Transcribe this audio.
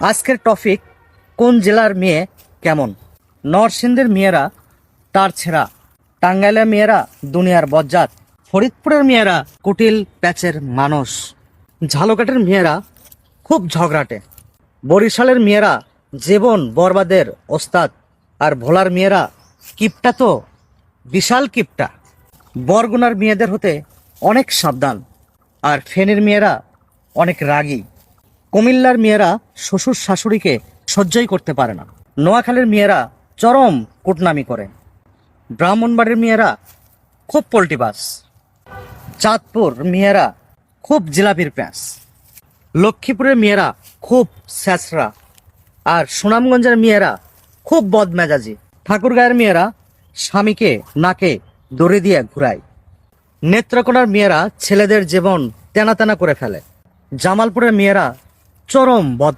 আজকের টপিক, কোন জেলার মেয়ে কেমন? নরসিংদীর মেয়েরা তার ছেঁড়া, টাঙ্গাইলের মেয়েরা দুনিয়ার বজ্জাত, ফরিদপুরের মেয়েরা কুটিল প্যাচের মানুষ, ঝালকাঠির মেয়েরা খুব ঝগড়াটে, বরিশালের মেয়েরা জীবন বরবাদের ওস্তাদ, আর ভোলার মেয়েরা কিপটা তো বিশাল কিপটা। বরগুনার মেয়েদের হতে অনেক সাবধান, আর ফেনীর মেয়েরা অনেক রাগী। কুমিল্লার মেয়েরা শ্বশুর শাশুড়িকে সহ্যই করতে পারে না। নোয়াখালীর মেয়েরা চরম কুটনামি করে। ব্রাহ্মণবাড়ির মেয়েরা খুব পোল্টিবাস। চাঁদপুর মেয়েরা খুব জিলাপির প্যাঁচ। লক্ষ্মীপুরের মেয়েরা খুব স্যাঁচরা, আর সুনামগঞ্জের মেয়েরা খুব বদমেজাজি। ঠাকুরগাঁয়ের মেয়েরা স্বামীকে নাকে দড়ি দিয়ে ঘুরায়। নেত্রকোনার মেয়েরা ছেলেদের জীবন তেনা তেনা করে ফেলে। জামালপুরের মেয়েরা চরম বদ